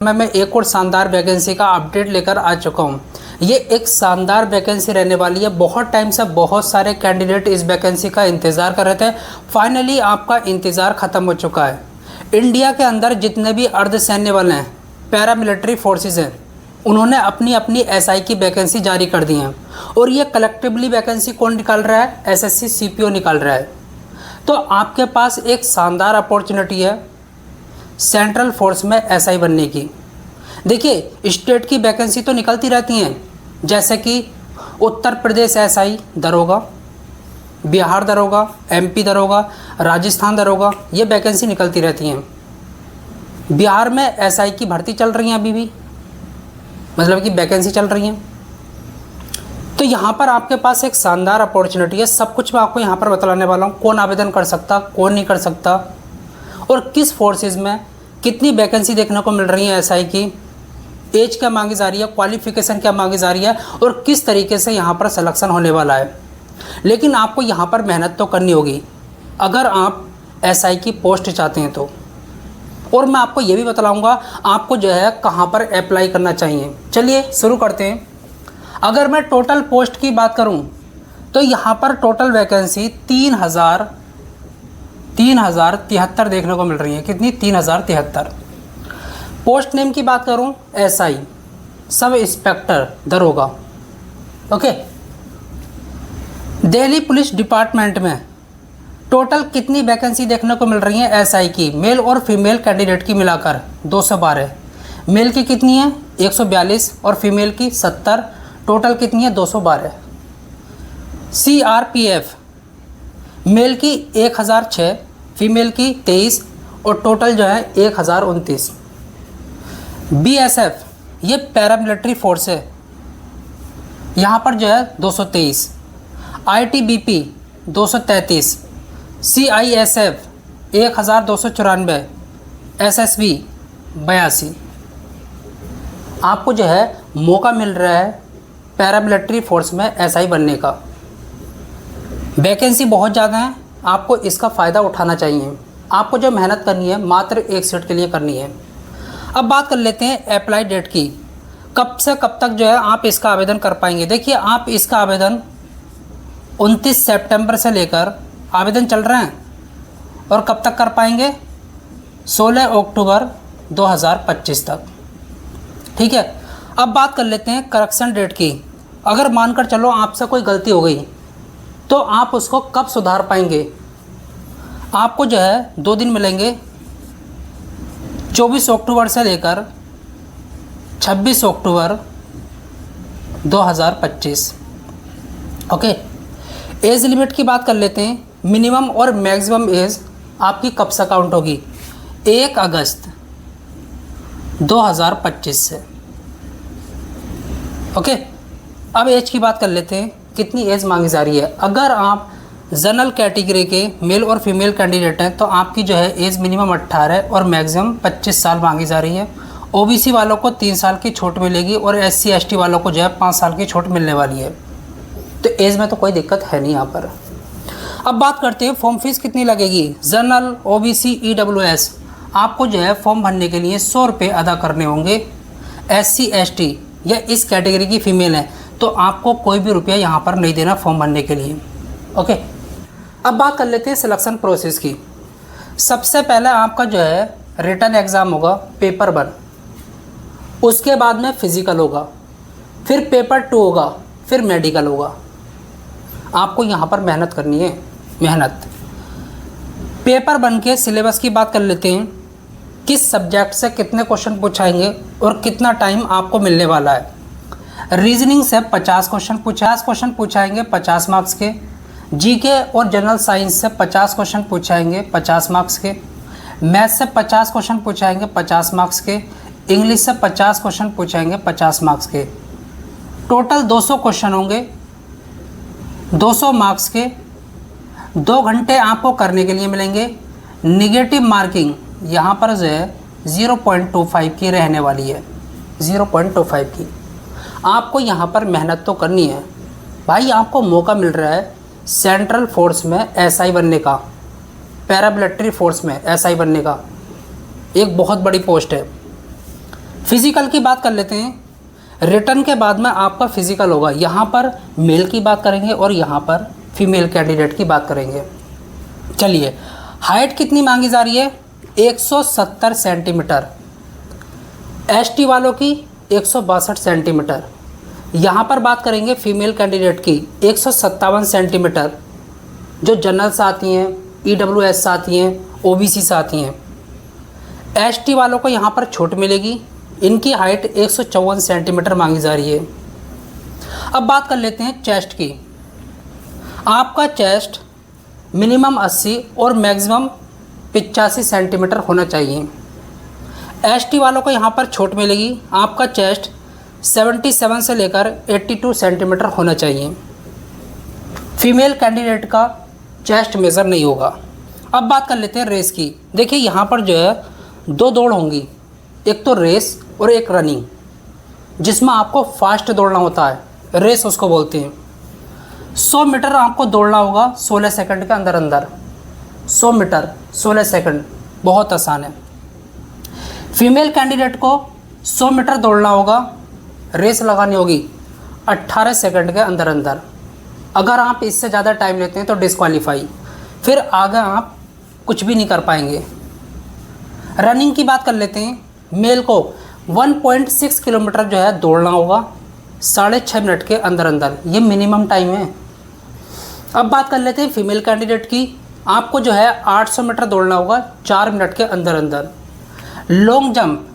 मैं एक और शानदार वैकेंसी का अपडेट लेकर आ चुका हूँ। ये एक शानदार वैकेंसी रहने वाली है। बहुत टाइम से बहुत सारे कैंडिडेट इस वैकेंसी का इंतज़ार कर रहे थे। फाइनली आपका इंतज़ार ख़त्म हो चुका है। इंडिया के अंदर जितने भी अर्धसैन्य बल हैं, पैरामिलिट्री फोर्सेस हैं, उन्होंने अपनी अपनी एसआई की वैकेंसी जारी कर दी हैं। और ये कलेक्टिवली वैकेंसी कौन निकाल रहा है? एसएससी सीपीओ निकाल रहा है। तो आपके पास एक शानदार अपॉर्चुनिटी है सेंट्रल फोर्स में एसआई बनने की। देखिए, स्टेट की वैकेंसी तो निकलती रहती हैं, जैसे कि उत्तर प्रदेश एसआई दरोगा, बिहार दरोगा, एमपी दरोगा, राजस्थान दरोगा, ये वैकेंसी निकलती रहती हैं। बिहार में एसआई की भर्ती चल रही है अभी भी, मतलब कि वैकेंसी चल रही है। तो यहाँ पर आपके पास एक शानदार अपॉर्चुनिटी है। सब कुछ मैं आपको यहाँ पर बतलाने वाला हूँ। कौन आवेदन कर सकता, कौन नहीं कर सकता, और किस फोर्सेज में कितनी वैकेंसी देखने को मिल रही है एसआई की, एज क्या मांगी जा रही है, क्वालिफिकेशन क्या मांगी जा रही है, और किस तरीके से यहाँ पर सिलेक्शन होने वाला है। लेकिन आपको यहाँ पर मेहनत तो करनी होगी अगर आप एसआई की पोस्ट चाहते हैं तो। और मैं आपको ये भी बतलाऊँगा आपको जो है कहाँ पर अप्लाई करना चाहिए। चलिए शुरू करते हैं। अगर मैं टोटल पोस्ट की बात करूँ तो यहाँ पर टोटल वैकेंसी 3073 देखने को मिल रही है। कितनी? 3073। पोस्ट नेम की बात करूं, एसआई, सब इंस्पेक्टर दरोगा। ओके। दिल्ली पुलिस डिपार्टमेंट में टोटल कितनी वैकेंसी देखने को मिल रही है एसआई की? मेल और फीमेल कैंडिडेट की मिलाकर 212। मेल की कितनी है? 142 और फीमेल की 70। टोटल कितनी है? 212। सीआरपीएफ मेल की 1006, फीमेल की 23 और टोटल जो है 1029। बीएसएफ ये पैरामिलिट्री फोर्स है, यहाँ पर जो है 223। आईटीबीपी 233। सीआईएसएफ 1294। एसएसबी 82। आपको जो है मौका मिल रहा है पैरामिलिट्री फोर्स में एसआई बनने का। वैकेंसी बहुत ज़्यादा है, आपको इसका फ़ायदा उठाना चाहिए। आपको जो मेहनत करनी है मात्र एक सीट के लिए करनी है। अब बात कर लेते हैं अप्लाई डेट की। कब से कब तक जो है आप इसका आवेदन कर पाएंगे? देखिए, आप इसका आवेदन 29 सितंबर से लेकर आवेदन चल रहे हैं और कब तक कर पाएंगे? 16 अक्टूबर 2025 तक। ठीक है। अब बात कर लेते हैं करेक्शन डेट की। अगर मानकर चलो आपसे कोई गलती हो गई तो आप उसको कब सुधार पाएंगे? आपको जो है 2 दिन मिलेंगे, 24 अक्टूबर से लेकर 26 अक्टूबर 2025। ओके। एज लिमिट की बात कर लेते हैं। मिनिमम और मैक्सिमम एज आपकी कब से काउंट होगी? 1 अगस्त 2025 से। ओके। अब एज की बात कर लेते हैं, कितनी एज मांगी जा रही है। अगर आप जनरल कैटेगरी के मेल और फीमेल कैंडिडेट हैं तो आपकी जो है एज मिनिमम 18 और मैक्सिमम 25 साल मांगी जा रही है। ओबीसी वालों को 3 साल की छूट मिलेगी और एससी एसटी वालों को जो है 5 साल की छूट मिलने वाली है। तो एज में तो कोई दिक्कत है नहीं यहाँ पर। अब बात करते हैं फॉर्म फीस कितनी लगेगी। जनरल, ओबीसी, ईडब्ल्यूएस आपको जो है फॉर्म भरने के लिए 100 रुपये अदा करने होंगे। एससी एसटी या इस कैटेगरी की फ़ीमेल है तो आपको कोई भी रुपया यहाँ पर नहीं देना फॉर्म भरने के लिए। ओके। अब बात कर लेते हैं सिलेक्शन प्रोसेस की। सबसे पहले आपका जो है रिटन एग्ज़ाम होगा, पेपर 1। उसके बाद में फिज़िकल होगा, फिर पेपर 2 होगा, फिर मेडिकल होगा। आपको यहाँ पर मेहनत करनी है, मेहनत। पेपर 1 के सिलेबस की बात कर लेते हैं। किस सब्जेक्ट से कितने क्वेश्चन पूछाएंगे और कितना टाइम आपको मिलने वाला है। रीजनिंग से 50 क्वेश्चन पूछाएंगे 50 मार्क्स के। जीके और जनरल साइंस से 50 क्वेश्चन पूछाएंगे 50 मार्क्स के। मैथ से 50 क्वेश्चन पूछाएंगे 50 मार्क्स के। इंग्लिश से 50 क्वेश्चन पूछाएंगे 50 मार्क्स के। टोटल 200 क्वेश्चन होंगे 200 मार्क्स के। 2 घंटे आपको करने के लिए मिलेंगे। निगेटिव मार्किंग यहाँ पर जो है 0.25 की रहने वाली है, 0.25 की। आपको यहाँ पर मेहनत तो करनी है भाई। आपको मौका मिल रहा है सेंट्रल फोर्स में एसआई बनने का, पैरामिलिट्री फोर्स में एसआई बनने का। एक बहुत बड़ी पोस्ट है। फिज़िकल की बात कर लेते हैं। रिटर्न के बाद में आपका फिज़िकल होगा, यहाँ पर मेल की बात करेंगे और यहाँ पर फीमेल कैंडिडेट की बात करेंगे। चलिए, हाइट कितनी मांगी जा रही है? 170 सेंटीमीटर। एसटी वालों की 162 सेंटीमीटर। यहाँ पर बात करेंगे फीमेल कैंडिडेट की 157 सेंटीमीटर, जो जनरल से आती हैं, ईडब्ल्यूएस से आती हैं, ओबीसी से आती हैं। एसटी वालों को यहाँ पर छूट मिलेगी, इनकी हाइट 154 सेंटीमीटर मांगी जा रही है। अब बात कर लेते हैं चेस्ट की। आपका चेस्ट मिनिमम 80 और मैक्सिमम 85 सेंटीमीटर होना चाहिए। एसटी वालों को यहाँ पर छूट मिलेगी, आपका चेस्ट 77 से लेकर 82 सेंटीमीटर होना चाहिए। फीमेल कैंडिडेट का चेस्ट मेज़र नहीं होगा। अब बात कर लेते हैं रेस की। देखिए, यहाँ पर जो है 2 दौड़ होंगी, एक तो रेस और एक रनिंग, जिसमें आपको फास्ट दौड़ना होता है, रेस उसको बोलते हैं। 100 मीटर आपको दौड़ना होगा 16 सेकंड के अंदर अंदर। 100 मीटर 16 सेकंड, बहुत आसान है। फीमेल कैंडिडेट को 100 मीटर दौड़ना होगा, रेस लगानी होगी 18 सेकंड के अंदर अंदर। अगर आप इससे ज़्यादा टाइम लेते हैं तो डिस्क्वालीफाई, फिर आगे आप कुछ भी नहीं कर पाएंगे। रनिंग की बात कर लेते हैं। मेल को 1.6 किलोमीटर जो है दौड़ना होगा 6.5 मिनट के अंदर अंदर, ये मिनिमम टाइम है। अब बात कर लेते हैं फीमेल कैंडिडेट की। आपको जो है 800 मीटर दौड़ना होगा 4 मिनट के अंदर अंदर। लॉन्ग जंप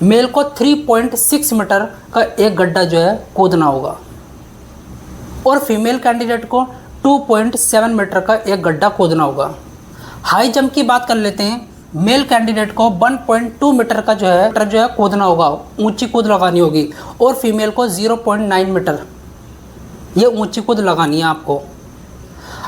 मेल को 3.6 मीटर का एक गड्ढा जो है कूदना होगा, और फीमेल कैंडिडेट को 2.7 मीटर का एक गड्ढा कूदना होगा। हाई जंप की बात कर लेते हैं। मेल कैंडिडेट को 1.2 मीटर का जो है कूदना होगा, ऊंची कूद लगानी होगी, और फीमेल को 0.9 मीटर ये ऊंची कूद लगानी है आपको।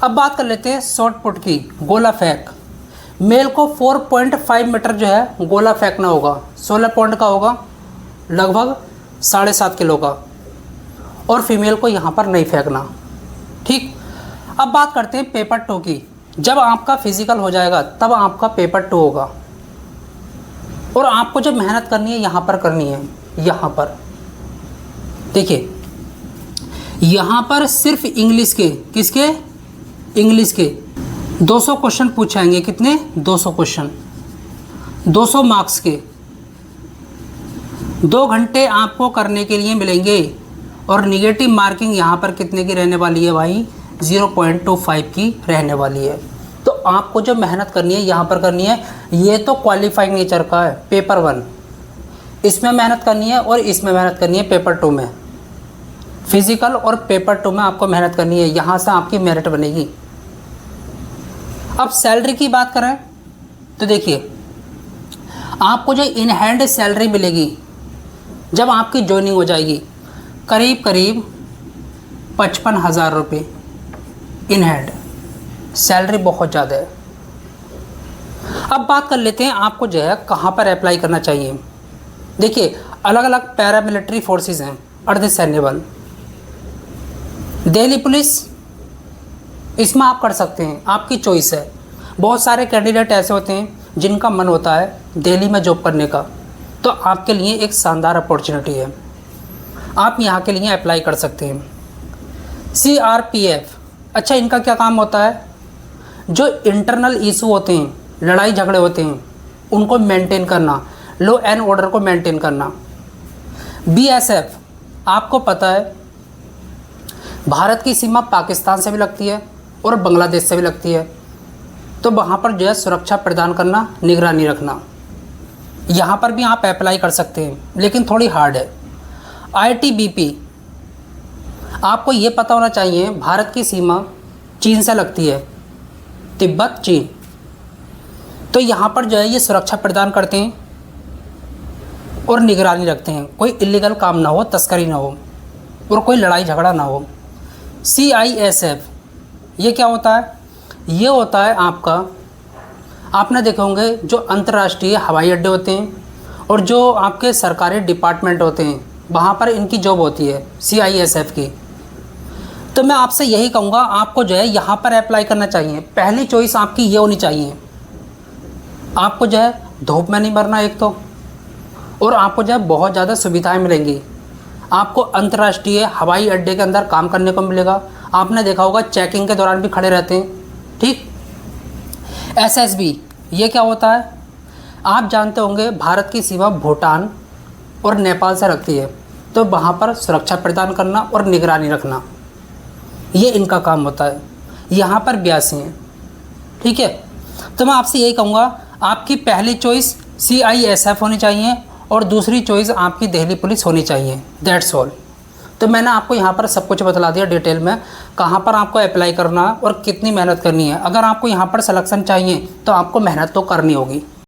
अब बात कर लेते हैं शॉर्ट पुट की, गोला फेंक। मेल को 4.5 मीटर जो है गोला फेंकना होगा, 16 पॉइंट का होगा, लगभग 7.5 किलो का, और फीमेल को यहाँ पर नहीं फेंकना। ठीक। अब बात करते हैं पेपर 2 की। जब आपका फिजिकल हो जाएगा तब आपका पेपर 2 होगा, और आपको जब मेहनत करनी है यहाँ पर करनी है। यहाँ पर देखिए, यहाँ पर सिर्फ इंग्लिश के, किसके? इंग्लिश के 200 क्वेश्चन पूछाएंगे। कितने? 200 क्वेश्चन, 200 मार्क्स के। 2 घंटे आपको करने के लिए मिलेंगे, और निगेटिव मार्किंग यहाँ पर कितने की रहने वाली है भाई? 0.25 की रहने वाली है। तो आपको जो मेहनत करनी है यहाँ पर करनी है। ये तो क्वालिफाइंग नेचर का है, पेपर 1, इसमें मेहनत करनी है, और इसमें मेहनत करनी है पेपर 2 में। फिजिकल और पेपर 2 में आपको मेहनत करनी है, यहाँ से आपकी मेरिट बनेगी। अब सैलरी की बात करें तो देखिए, आपको जो इन हैंड सैलरी मिलेगी जब आपकी ज्वाइनिंग हो जाएगी, करीब 55,000 रुपये इन हैंड। सैलरी बहुत ज़्यादा है। अब बात कर लेते हैं आपको जो है कहाँ पर अप्लाई करना चाहिए। देखिए, अलग अलग पैरामिलिट्री फोर्सेस हैं, अर्धसैन्य बल, दिल्ली पुलिस, इसमें आप कर सकते हैं, आपकी चॉइस है। बहुत सारे कैंडिडेट ऐसे होते हैं जिनका मन होता है दिल्ली में जॉब करने का, तो आपके लिए एक शानदार अपॉर्चुनिटी है, आप यहाँ के लिए अप्लाई कर सकते हैं। CRPF, अच्छा, इनका क्या काम होता है? जो इंटरनल इशू होते हैं, लड़ाई झगड़े होते हैं, उनको मेंटेन करना, लॉ एंड ऑर्डर को मेंटेन करना। BSF, आपको पता है भारत की सीमा पाकिस्तान से भी लगती है और बांग्लादेश से भी लगती है, तो वहाँ पर जो है सुरक्षा प्रदान करना, निगरानी रखना। यहाँ पर भी आप अप्लाई कर सकते हैं, लेकिन थोड़ी हार्ड है। ITBP, आपको ये पता होना चाहिए भारत की सीमा चीन से लगती है, तिब्बत, चीन, तो यहाँ पर जो है ये सुरक्षा प्रदान करते हैं और निगरानी रखते हैं, कोई इलीगल काम ना हो, तस्करी ना हो, और कोई लड़ाई झगड़ा ना हो। CISF, ये क्या होता है? ये होता है आपका, आपने देखे होंगे जो अंतर्राष्ट्रीय हवाई अड्डे होते हैं और जो आपके सरकारी डिपार्टमेंट होते हैं, वहाँ पर इनकी जॉब होती है CISF की। तो मैं आपसे यही कहूँगा, आपको जो है यहाँ पर अप्लाई करना चाहिए। पहली चॉइस आपकी ये होनी चाहिए। आपको जो है धूप में नहीं मरना एक तो, और आपको जो है बहुत ज़्यादा सुविधाएं मिलेंगी। आपको अंतर्राष्ट्रीय हवाई अड्डे के अंदर काम करने को मिलेगा। आपने देखा होगा चेकिंग के दौरान भी खड़े रहते हैं, ठीक। SSB ये क्या होता है? आप जानते होंगे भारत की सीमा भूटान और नेपाल से रखती है, तो वहाँ पर सुरक्षा प्रदान करना और निगरानी रखना, ये इनका काम होता है। यहाँ पर 82 हैं, ठीक है। तो मैं आपसे यही कहूँगा, आपकी पहली चॉइस CISF होनी चाहिए और दूसरी चॉइस आपकी दिल्ली पुलिस होनी चाहिए। That's all. तो मैंने आपको यहाँ पर सब कुछ बतला दिया डिटेल में, कहाँ पर आपको अप्लाई करना और कितनी मेहनत करनी है। अगर आपको यहाँ पर सिलेक्शन चाहिए तो आपको मेहनत तो करनी होगी।